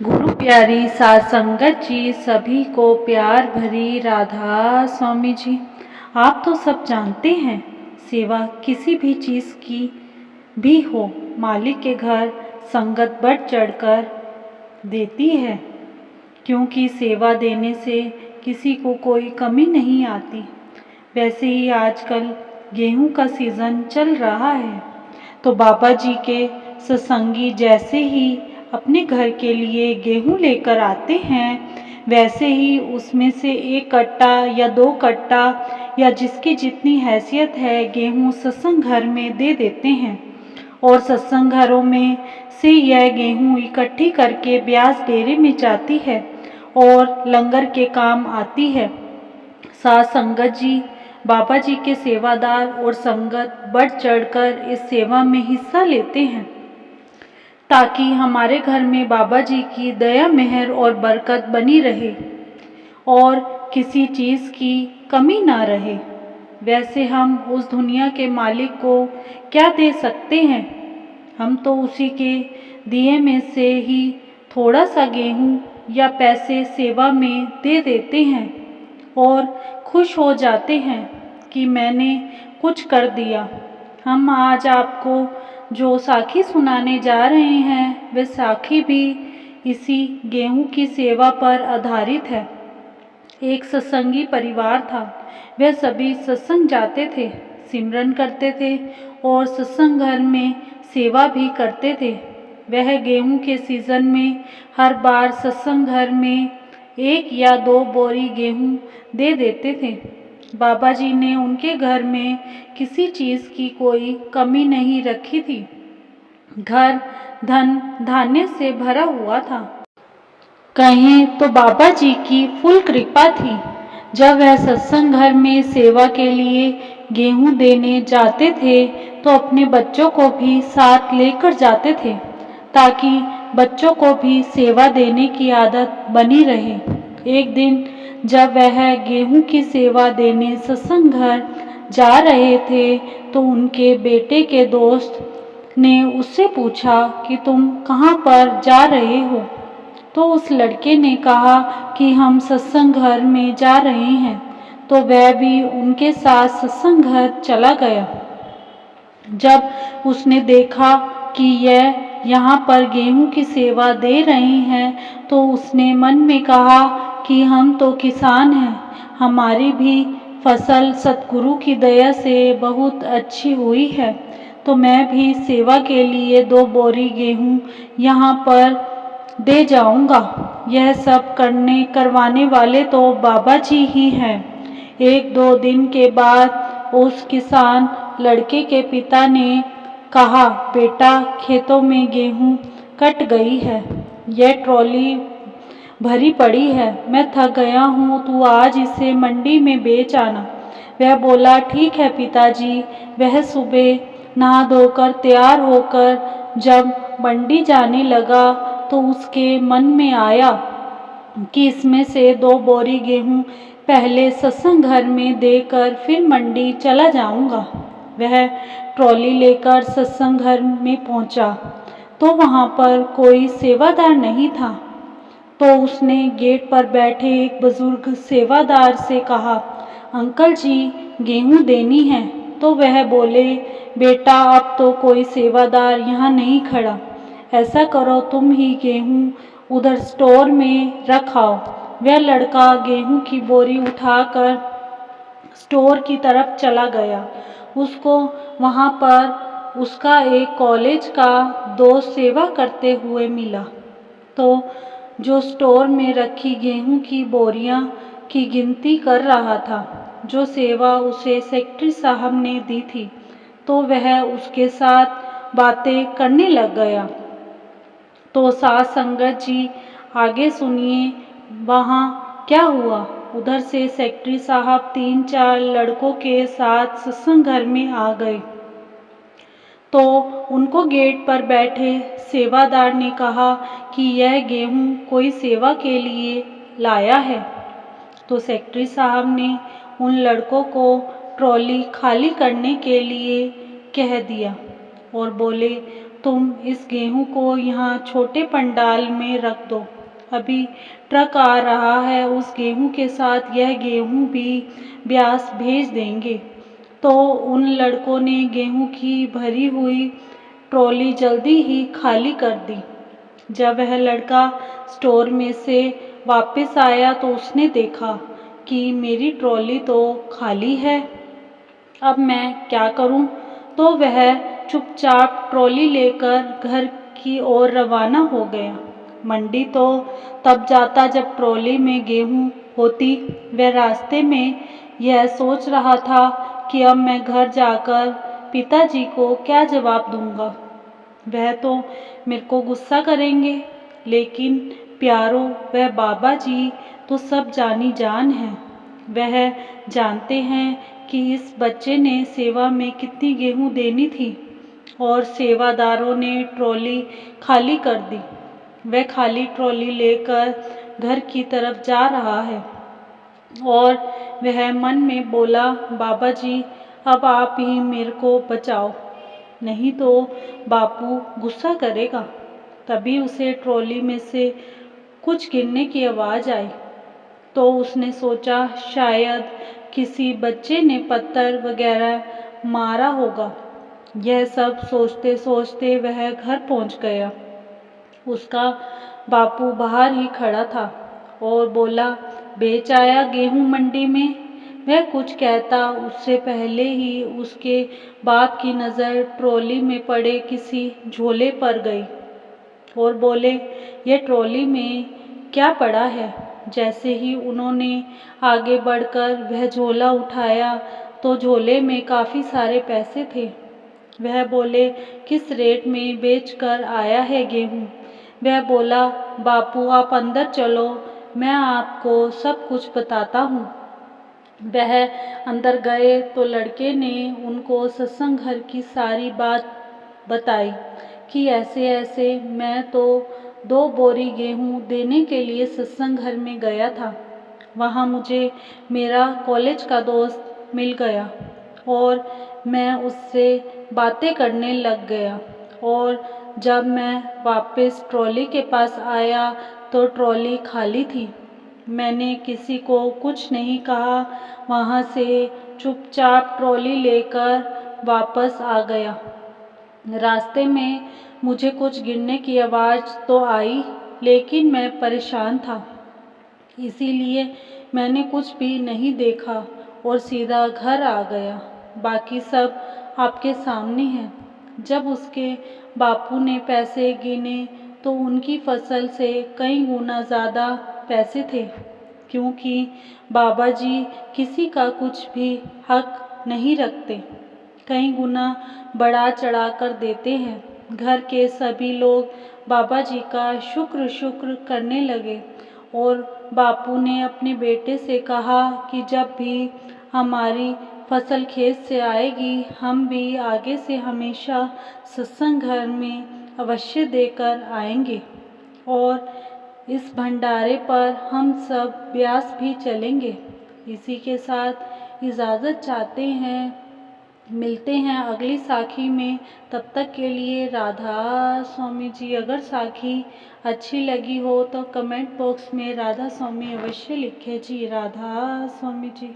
गुरु प्यारी साध संगत जी, सभी को प्यार भरी राधा। स्वामी जी, आप तो सब जानते हैं, सेवा किसी भी चीज़ की भी हो, मालिक के घर संगत बढ़ चढ़कर देती है, क्योंकि सेवा देने से किसी को कोई कमी नहीं आती। वैसे ही आजकल गेहूं का सीज़न चल रहा है, तो बाबा जी के सत्संगी जैसे ही अपने घर के लिए गेहूं लेकर आते हैं, वैसे ही उसमें से 1 कट्टा या 2 कट्टा या जिसकी जितनी हैसियत है गेहूं सत्संग घर में दे देते हैं। और सत्संग घरों में से यह गेहूं इकट्ठी करके ब्यास डेरे में जाती है और लंगर के काम आती है। साध संगत जी, बाबा जी के सेवादार और संगत बढ़ चढ़कर इस सेवा में हिस्सा लेते हैं, ताकि हमारे घर में बाबा जी की दया मेहर और बरकत बनी रहे और किसी चीज़ की कमी ना रहे। वैसे हम उस दुनिया के मालिक को क्या दे सकते हैं? हम तो उसी के दिए में से ही थोड़ा सा गेहूं या पैसे सेवा में दे देते हैं और खुश हो जाते हैं कि मैंने कुछ कर दिया। हम आज आपको जो साखी सुनाने जा रहे हैं, वह साखी भी इसी गेहूं की सेवा पर आधारित है। एक सत्संगी परिवार था। वे सभी सत्संग जाते थे, सिमरन करते थे और सत्संग घर में सेवा भी करते थे। वह गेहूं के सीजन में हर बार सत्संग घर में 1 या 2 बोरी गेहूं दे देते थे। बाबा जी ने उनके घर में किसी चीज़ की कोई कमी नहीं रखी थी। घर धन धान्य से भरा हुआ था। कहें तो बाबा जी की फुल कृपा थी। जब वह सत्संग घर में सेवा के लिए गेहूं देने जाते थे, तो अपने बच्चों को भी साथ लेकर जाते थे, ताकि बच्चों को भी सेवा देने की आदत बनी रहे। एक दिन जब वह गेहूं की सेवा देने सत्संग घर जा रहे थे, तो उनके बेटे के दोस्त ने उससे पूछा कि तुम कहाँ पर जा रहे हो? तो उस लड़के ने कहा कि हम सत्संग घर में जा रहे हैं। तो वह भी उनके साथ सत्संग घर चला गया। जब उसने देखा कि यह यहाँ पर गेहूं की सेवा दे रहे हैं, तो उसने मन में कहा कि हम तो किसान हैं, हमारी भी फसल सतगुरु की दया से बहुत अच्छी हुई है, तो मैं भी सेवा के लिए 2 बोरी गेहूं यहाँ पर दे जाऊंगा। यह सब करवाने वाले तो बाबा जी ही हैं। 1-2 दिन के बाद उस किसान लड़के के पिता ने कहा, बेटा, खेतों में गेहूं कट गई है, यह ट्रॉली भरी पड़ी है, मैं थक गया हूँ, तू आज इसे मंडी में बेच आना। वह बोला, ठीक है पिताजी। वह सुबह नहा धोकर तैयार होकर जब मंडी जाने लगा, तो उसके मन में आया कि इसमें से 2 बोरी गेहूं पहले सत्संग घर में देकर फिर मंडी चला जाऊंगा। वह ट्रॉली लेकर सत्संग घर में पहुंचा, तो वहां पर कोई सेवादार नहीं था। तो उसने गेट पर बैठे एक बुजुर्ग सेवादार से कहा, अंकल जी, गेहूं देनी है। तो वह बोले, बेटा, अब तो कोई सेवादार यहाँ नहीं खड़ा, ऐसा करो तुम ही गेहूं उधर स्टोर में रख आओ। वह लड़का गेहूं की बोरी उठाकर स्टोर की तरफ चला गया। उसको वहाँ पर उसका एक कॉलेज का दोस्त सेवा करते हुए मिला, तो जो स्टोर में रखी गेहूं की बोरियां की गिनती कर रहा था, जो सेवा उसे सेक्रेटरी साहब ने दी थी। तो वह उसके साथ बातें करने लग गया। तो साध संगत जी, आगे सुनिए वहाँ क्या हुआ। उधर से सेक्रेटरी साहब 3-4 लड़कों के साथ सत्संग घर में आ गए। तो उनको गेट पर बैठे सेवादार ने कहा कि यह गेहूं कोई सेवा के लिए लाया है। तो सेक्रेटरी साहब ने उन लड़कों को ट्रॉली खाली करने के लिए कह दिया और बोले, तुम इस गेहूं को यहाँ छोटे पंडाल में रख दो। अभी ट्रक आ रहा है, उस गेहूं के साथ यह गेहूं भी ब्यास भेज देंगे। तो उन लड़कों ने गेहूं की भरी हुई ट्रॉली जल्दी ही खाली कर दी। जब वह लड़का स्टोर में से वापस आया तो उसने देखा कि मेरी ट्रॉली तो खाली है। अब मैं क्या करूं? तो वह चुपचाप ट्रॉली लेकर घर की ओर रवाना हो गया। मंडी तो तब जाता जब ट्रॉली में गेहूं होती। वह रास्ते में यह सोच रहा था कि अब मैं घर जाकर पिताजी को क्या जवाब दूंगा। वह तो मेरे को गुस्सा करेंगे, लेकिन प्यारों वह बाबा जी तो सब जानी जान है। वह जानते हैं कि इस बच्चे ने सेवा में कितनी गेहूं देनी थी और सेवादारों ने ट्रॉली खाली कर दी। वह खाली ट्रॉली लेकर घर की तरफ जा रहा है और वह मन में बोला, बाबा जी अब आप ही मेरे को बचाओ, नहीं तो बापू गुस्सा करेगा। तभी उसे ट्रॉली में से कुछ गिरने की आवाज़ आई। तो उसने सोचा शायद किसी बच्चे ने पत्थर वगैरह मारा होगा। यह सब सोचते सोचते वह घर पहुंच गया। उसका बापू बाहर ही खड़ा था और बोला, बेच आया गेहूं मंडी में? वह कुछ कहता उससे पहले ही उसके बाप की नज़र ट्रॉली में पड़े किसी झोले पर गई और बोले, यह ट्रॉली में क्या पड़ा है? जैसे ही उन्होंने आगे बढ़कर वह झोला उठाया तो झोले में काफ़ी सारे पैसे थे। वह बोले, किस रेट में बेच कर आया है गेहूं? वह बोला, बापू आप अंदर चलो, मैं आपको सब कुछ बताता हूँ। वह अंदर गए तो लड़के ने उनको सत्संग घर की सारी बात बताई कि ऐसे ऐसे मैं तो 2 बोरी गेहूं देने के लिए सत्संग घर में गया था। वहाँ मुझे मेरा कॉलेज का दोस्त मिल गया और मैं उससे बातें करने लग गया और जब मैं वापस ट्रॉली के पास आया तो ट्रॉली खाली थी। मैंने किसी को कुछ नहीं कहा, वहाँ से चुपचाप ट्रॉली लेकर वापस आ गया। रास्ते में मुझे कुछ गिरने की आवाज़ तो आई, लेकिन मैं परेशान था, इसीलिए मैंने कुछ भी नहीं देखा और सीधा घर आ गया। बाकी सब आपके सामने है। जब उसके बापू ने पैसे गिने तो उनकी फसल से कई गुना ज़्यादा पैसे थे, क्योंकि बाबा जी किसी का कुछ भी हक नहीं रखते, कई गुना बढ़ा चढ़ा कर देते हैं। घर के सभी लोग बाबा जी का शुक्र शुक्र करने लगे और बापू ने अपने बेटे से कहा कि जब भी हमारी फसल खेत से आएगी हम भी आगे से हमेशा सत्संग घर में अवश्य देकर आएंगे और इस भंडारे पर हम सब ब्यास भी चलेंगे। इसी के साथ इजाज़त चाहते हैं, मिलते हैं अगली साखी में। तब तक के लिए राधा स्वामी जी। अगर साखी अच्छी लगी हो तो कमेंट बॉक्स में राधा स्वामी अवश्य लिखें जी। राधा स्वामी जी।